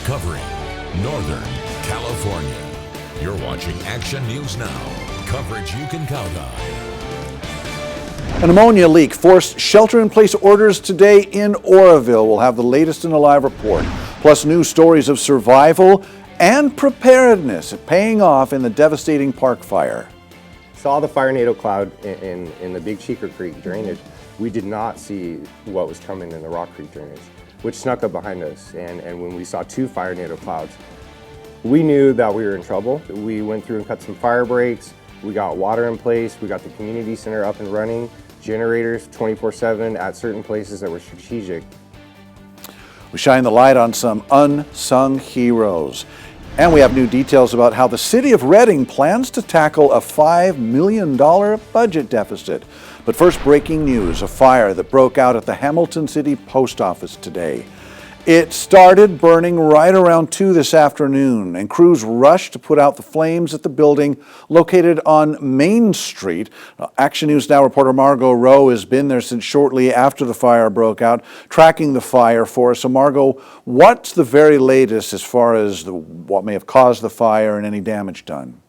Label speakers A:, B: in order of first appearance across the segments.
A: covering Northern California. You're watching Action News Now, coverage you can count on.
B: An ammonia leak forced shelter-in-place orders today in Oroville. We'll have the latest in a live report, plus new stories of survival and preparedness paying off in the devastating Park Fire.
C: Saw the fire NATO cloud in the Big Cheeker Creek drainage. We did not see what was coming in the Rock Creek drainage, which snuck up behind us. And when we saw two fire NATO clouds, we knew that we were in trouble. We went through and cut some fire breaks. We got water in place. We got the community center up and running, generators 24/7 at certain places that were strategic.
B: We shine the light on some unsung heroes. And we have new details about how the city of Redding plans to tackle a $5 million budget deficit. But first, breaking news, a fire that broke out at the Hamilton City Post Office today. It started burning right around 2 this afternoon, and crews rushed to put out the flames at the building located on Main Street. Action News Now reporter Margot Rowe has been there since shortly after the fire broke out, tracking the fire for us. So Margot, what's the very latest as far as what may have caused the fire and any damage done?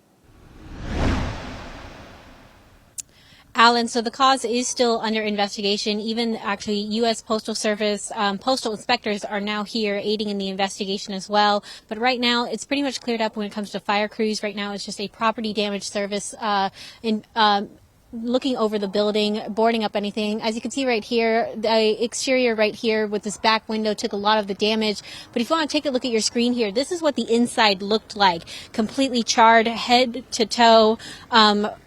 D: Alan, so the cause is still under investigation. Even actually U.S. Postal Service postal inspectors are now here aiding in the investigation as well. But right now it's pretty much cleared up when it comes to fire crews. Right now it's just a property damage service looking over the building, boarding up anything. As you can see right here, the exterior right here with this back window took a lot of the damage. But if you want to take a look at your screen here, this is what the inside looked like. Completely charred head to toe,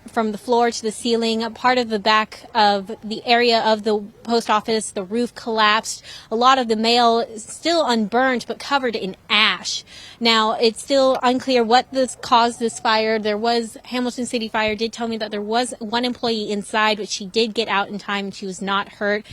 D: from the floor to the ceiling. A part of the back of the area of the post office, the roof collapsed. A lot of the mail is still unburned but covered in ash. Now, it's still unclear what caused this fire. Hamilton City Fire did tell me that there was one employee inside, but she did get out in time and she was not hurt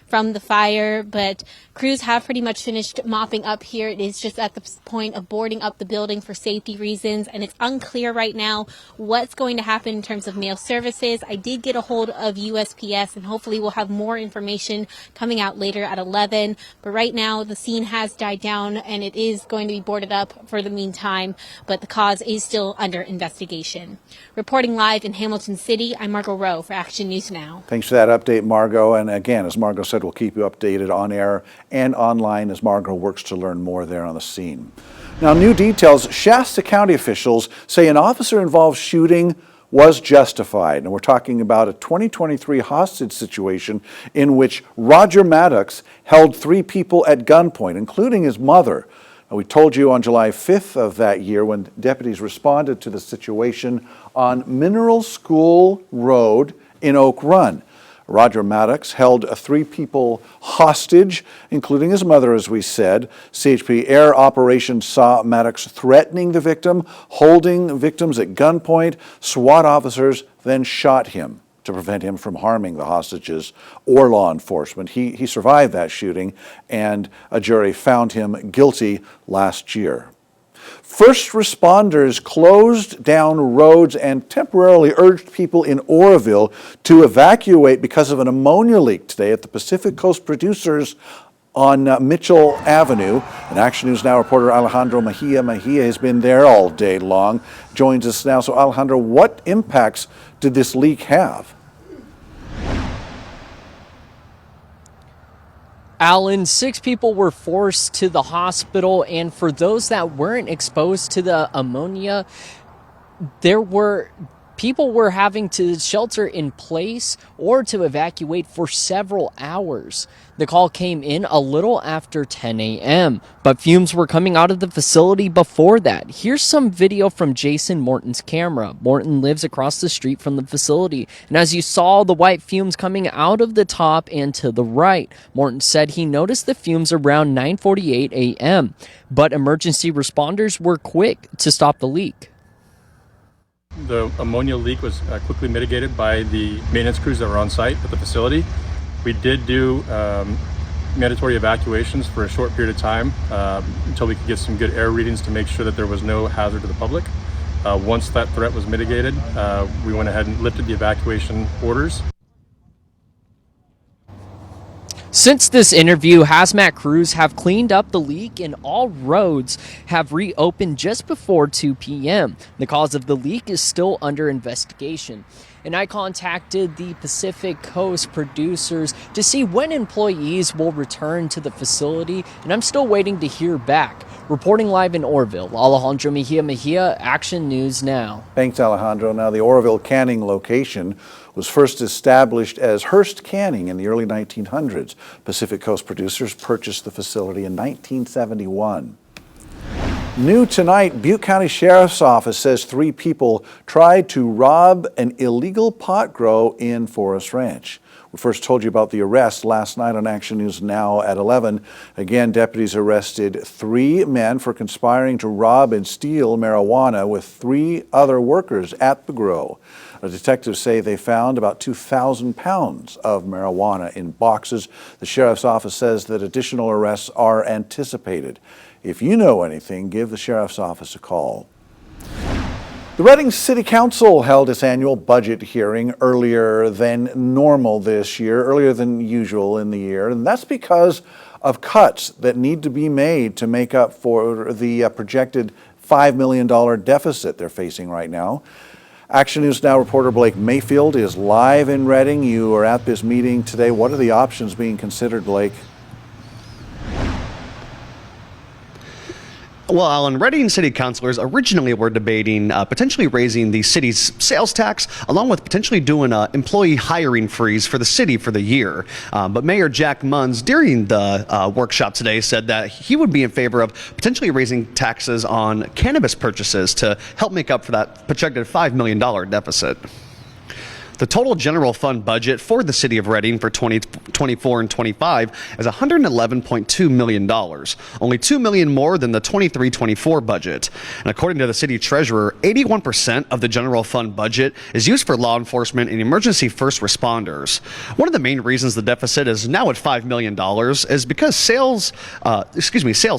D: from the fire. But crews have pretty much finished mopping up here. It is just at the point of boarding up the building for safety reasons, and it's unclear right now what's going to happen in terms of mail services. I did get a hold of USPS, and hopefully we'll have more information coming out later at 11. But right now the scene has died down and it is going to be boarded up for the meantime, but the cause is still under investigation. Reporting live in Hamilton City, I'm Margot Rowe for Action News Now.
B: Thanks for that update, Margot. And again, as Margot said, we'll keep you updated on air and online as Margot works to learn more there on the scene. Now, new details. Shasta County officials say an officer-involved shooting was justified. And we're talking about a 2023 hostage situation in which Roger Maddox held 3 people at gunpoint, including his mother. Now, we told you on July 5th of that year when deputies responded to the situation on Mineral School Road in Oak Run. Roger Maddox held 3 people hostage, including his mother, as we said. CHP Air Operations saw Maddox threatening the victim, holding victims at gunpoint. SWAT officers then shot him to prevent him from harming the hostages or law enforcement. He survived that shooting, and a jury found him guilty last year. First responders closed down roads and temporarily urged people in Oroville to evacuate because of an ammonia leak today at the Pacific Coast Producers on Mitchell Avenue. And Action News Now reporter Alejandro Mejia has been there all day long, joins us now. So Alejandro, what impacts did this leak have?
E: Alan, 6 people were forced to the hospital, and for those that weren't exposed to the ammonia, people were having to shelter in place or to evacuate for several hours. The call came in a little after 10 a.m., but fumes were coming out of the facility before that. Here's some video from Jason Morton's camera. Morton lives across the street from the facility, and as you saw the white fumes coming out of the top and to the right, Morton said he noticed the fumes around 9:48 a.m., but emergency responders were quick to stop the leak.
F: The ammonia leak was quickly mitigated by the maintenance crews that were on site at the facility. We did do mandatory evacuations for a short period of time until we could get some good air readings to make sure that there was no hazard to the public. Once that threat was mitigated, we went ahead and lifted the evacuation orders.
E: Since this interview, hazmat crews have cleaned up the leak and all roads have reopened just before 2 p.m. The cause of the leak is still under investigation. And I contacted the Pacific Coast producers to see when employees will return to the facility, and I'm still waiting to hear back. Reporting live in Oroville, Alejandro Mejia, Action News Now.
B: Thanks, Alejandro. Now, the Oroville canning location was first established as Hearst Canning in the early 1900s. Pacific Coast producers purchased the facility in 1971. New tonight, Butte County Sheriff's Office says 3 people tried to rob an illegal pot grow in Forest Ranch. We first told you about the arrest last night on Action News Now at 11. Again, deputies arrested 3 men for conspiring to rob and steal marijuana with 3 other workers at the grow. The detectives say they found about 2,000 pounds of marijuana in boxes. The Sheriff's Office says that additional arrests are anticipated. If you know anything, give the Sheriff's Office a call. The Reading City Council held its annual budget hearing earlier than normal this year, earlier than usual in the year, and that's because of cuts that need to be made to make up for the projected $5 million deficit they're facing right now. Action News Now reporter Blake Mayfield is live in Reading. You are at this meeting today. What are the options being considered, Blake?
G: Well, Alan, Reading City Councilors originally were debating potentially raising the city's sales tax, along with potentially doing an employee hiring freeze for the city for the year. But Mayor Jack Munz, during the workshop today, said that he would be in favor of potentially raising taxes on cannabis purchases to help make up for that projected $5 million deficit. The total general fund budget for the city of Reading for 2024 and 25 is $111.2 million, only $2 million more than the 23-24 budget. And according to the city treasurer, 81% of the general fund budget is used for law enforcement and emergency first responders. One of the main reasons the deficit is now at $5 million is because sales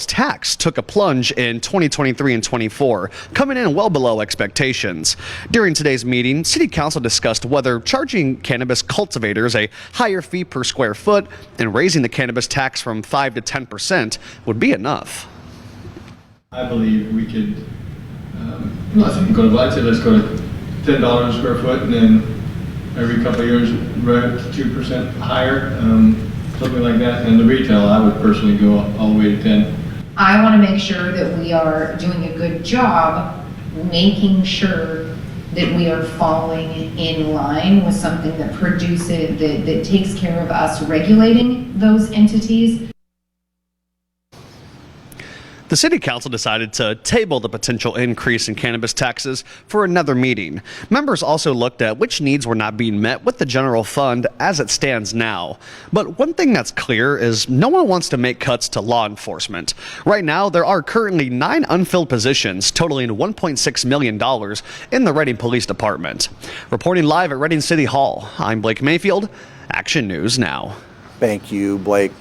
G: tax took a plunge in 2023 and 24, coming in well below expectations. During today's meeting, City Council discussed whether charging cannabis cultivators a higher fee per square foot and raising the cannabis tax from 5 to 10% would be enough.
H: I believe we could, let's go to, I'd say let's go to $10 a square foot, and then every couple of years right to 2% higher, something like that. And the retail, I would personally go all the way to 10.
I: I want to make sure that we are doing a good job making sure that we are falling in line with something that produces, that takes care of us regulating those entities.
G: The City Council decided to table the potential increase in cannabis taxes for another meeting. Members also looked at which needs were not being met with the general fund as it stands now. But one thing that's clear is no one wants to make cuts to law enforcement. Right now, there are currently 9 unfilled positions totaling $1.6 million in the Reading Police Department. Reporting live at Reading City Hall, I'm Blake Mayfield, Action News Now.
B: Thank you, Blake.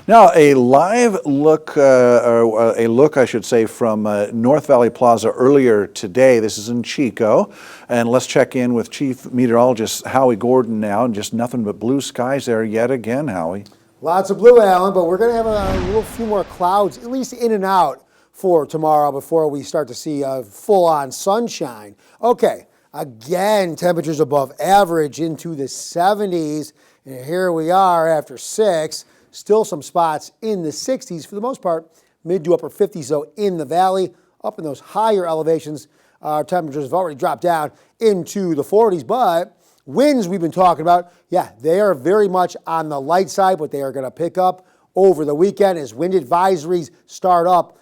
B: Now, a live look, I should say, from North Valley Plaza earlier today. This is in Chico. And let's check in with Chief Meteorologist Howie Gordon now. And just nothing but blue skies there yet again, Howie.
J: Lots of blue, Alan, but we're going to have a little few more clouds, at least in and out for tomorrow before we start to see full-on sunshine. Okay, again, temperatures above average into the 70s. And here we are after 6. Still some spots in the 60s. For the most part, mid to upper 50s, though, in the valley. Up in those higher elevations, our temperatures have already dropped down into the 40s. But winds we've been talking about, yeah, they are very much on the light side, but they are going to pick up over the weekend as wind advisories start up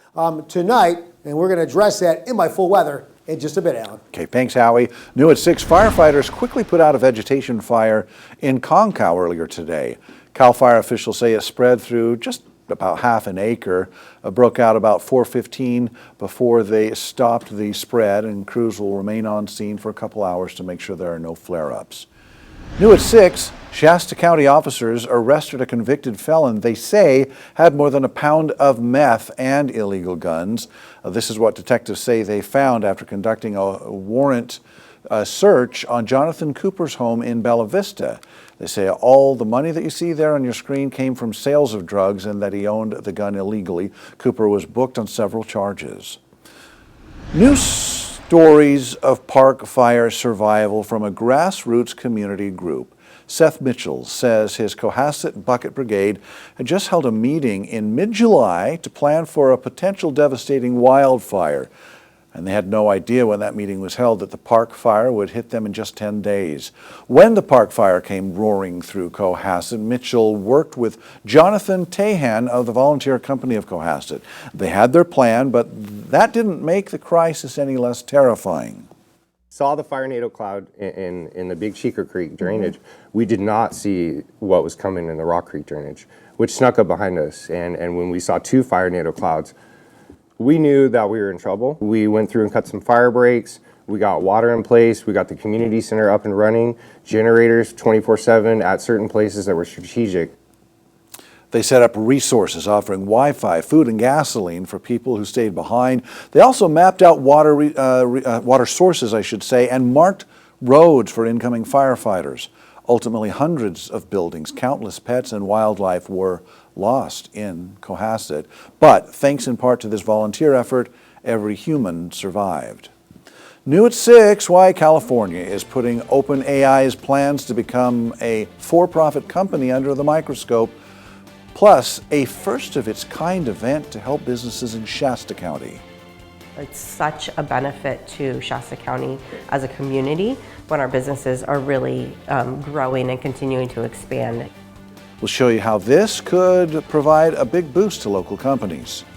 J: tonight. And we're going to address that in my full weather in just a bit, Alan.
B: Okay, thanks, Howie. New at 6, firefighters quickly put out a vegetation fire in Concow earlier today. Cal Fire officials say it spread through just about half an acre, broke out about 4:15 before they stopped the spread, and crews will remain on scene for a couple hours to make sure there are no flare-ups. New at 6, Shasta County officers arrested a convicted felon they say had more than a pound of meth and illegal guns. This is what detectives say they found after conducting a warrant a search on Jonathan Cooper's home in Bella Vista. They say all the money that you see there on your screen came from sales of drugs and that he owned the gun illegally. Cooper was booked on several charges. New stories of park fire survival from a grassroots community group. Seth Mitchell says his Cohasset Bucket Brigade had just held a meeting in mid-July to plan for a potential devastating wildfire. And they had no idea when that meeting was held that the park fire would hit them in just 10 days. When the park fire came roaring through Cohasset, Mitchell worked with Jonathan Tahan of the Volunteer Company of Cohasset. They had their plan, but that didn't make the crisis any less terrifying.
C: Saw the Firenado cloud in the Big Cheeker Creek drainage. We did not see what was coming in the Rock Creek drainage, which snuck up behind us. And when we saw 2 Firenado clouds, we knew that we were in trouble. We went through and cut some fire breaks. We got water in place. We got the community center up and running, generators 24/7 at certain places that were strategic.
B: They set up resources offering Wi-Fi, food, and gasoline for people who stayed behind. They also mapped out water sources, and marked roads for incoming firefighters. Ultimately, hundreds of buildings, countless pets, and wildlife were lost in Cohasset. But thanks in part to this volunteer effort, every human survived. New at 6, why California is putting OpenAI's plans to become a for-profit company under the microscope, plus a first-of-its-kind event to help businesses in Shasta County.
K: It's such a benefit to Shasta County as a community when our businesses are really growing and continuing to expand.
B: We'll show you how this could provide a big boost to local companies.